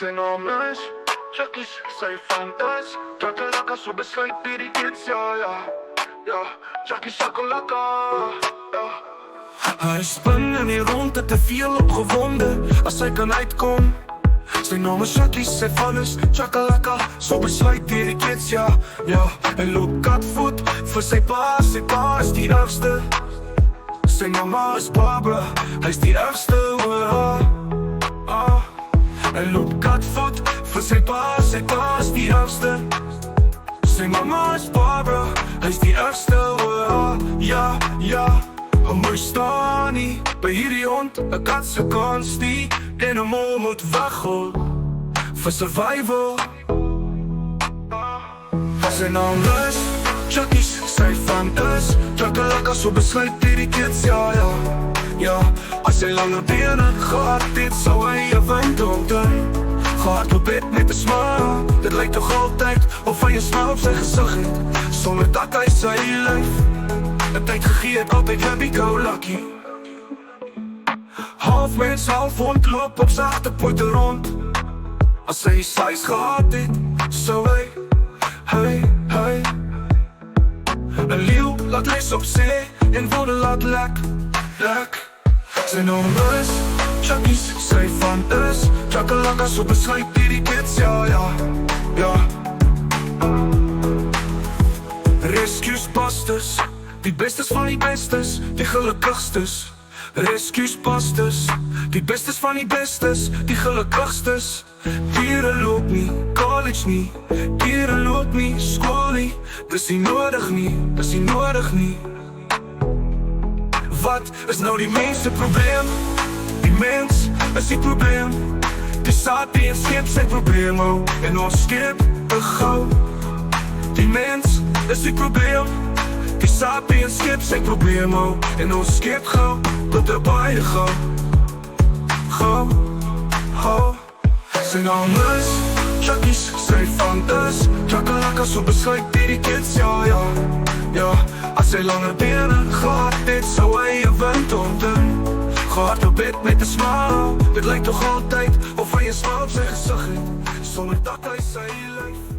Sy naam is Chuckies, sy van is Chakalaka, so besluit die kids, ja Chucky Shakalaka, ja. Hy spin in die rondte, te veel opgewonde As hy kan uitkom Sy naam is Chucky, sy van is Chakalaka, so besluit die kids, ja Hy loop katvoet vir sy pa is die ergste Sy mama is Barbara, hy is die ergste oor haar Hy loop katvoet vir sy pa is die ergste Sy mama is Barbara, hy is die ergste oor haar Ja, hom mooi staan nie by hierdie hond, 'n kat se kans nie En hom moet weghol vir survival Sy naam is Chuckies, sy van is Chakalaka, so besluit die kids, ja As hy lange bene gehad het, sou hy 'n windom doen Gehad op bed met 'n smile Dit lyk toch altyd of hy 'n smile op sy gesig het Sonder dat hy sy lyf 'n tyd gegee het, altyd happy-go-lucky Half mens, half hond loop op sy agterpote rond As hy size gehad het, sou hy 'n leeuw laat les op see en woorde laat lek Sy naam is Chuckies, sy van is Chakalaka, so besluit die kids, ja Rescues Busters, die bestes van die bestes, die gelukkigstes Rescues Busters, die bestes van die bestes, die gelukkigstes Diere loop nie, college nie, diere loop nie, school nie Dis nie nodig nie Wat is nou die mens se probleem? Die mens is die probleem Die sapiens skep sy probleem en ons skep gou Die mens is die probleem Die sapiens skep sy probleem en ons skep gou tot baie gou Sy naam is Chuckies, sy van is Chakalaka, so besluit die kids, ja As hy lange bene gehad het, sou hy 'n windom doen Gehad op bed met 'n smile Dit lyk toch altyd of hy 'n smile op sy gesig het Sonder dat hy sy lyf